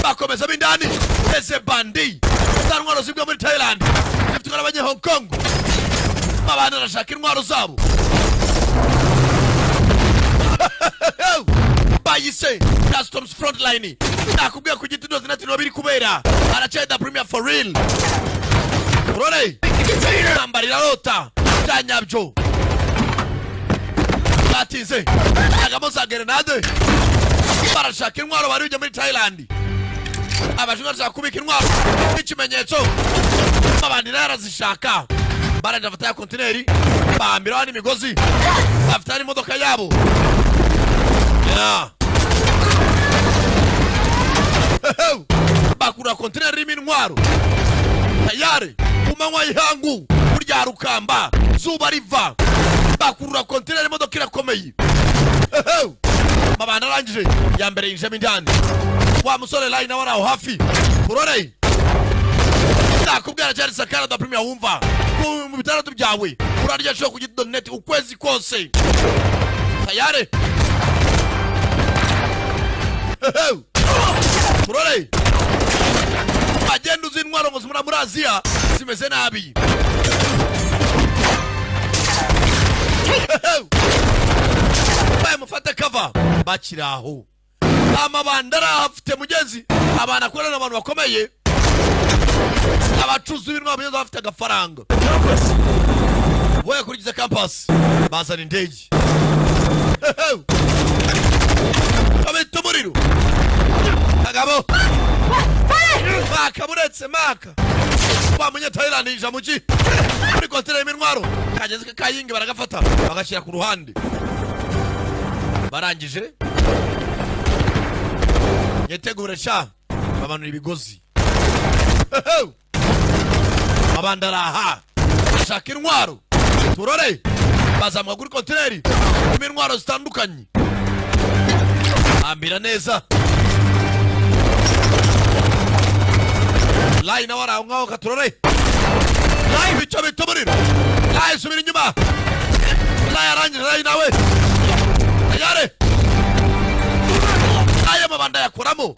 bakomeza bindani ese bandi za ntwaro zibwa muri Thailand zifitwe n'abanye Hong Kong abana barashaka intwaro zabo bayise Customs Frontline nakubwiye ku giti doze natino biri kubera araceda Premier for real urore nambarira lota cyanyabyo batize agamoza grenade barashaka intwaro bari ujya muri Thailand abajunga za kubika intwaro ikimenyetso abandi narazishaka baranja bafata ya kontineri bambira n'imigozi bafata imodoka yabo bakura kontineri y'intwaro tayari umanywa yihangu burya rukamba zuba riva bakura kontineri imodoka irakomeye mabana arangije ya mbere yinjemo indani wa musore line nawe araho hafi urore nakubwira cyari sakara da Premier wumva mu bitandatu byawe urarya cyo ku giti.net ukwezi kose tayari urore agenda uzi intwaro ngo zimura muri Aziya zimeze nabi mufate cover bakiraho amabandara afite mugenzi abana akorana n'abantu bakomeye abacuzi b'intwaro byo bafite agafaranga boye kurigize campus bazana indege abita umuriro kagabo makaburetse maka wa munye Thailand ija muki muri kontineri y'intwaro kageze kayingi baragafata bagashira ku ruhande barangije yetegure sha babanura ibigozi abandaraha ashaka intwaro turore bazamwa kuri kontineri y'intwaro zitandukanye ambira neza line wara ngaho katurore line bicho bitumuriro line subira inyuma line arangije line nawe yare aya mabanda yakoramo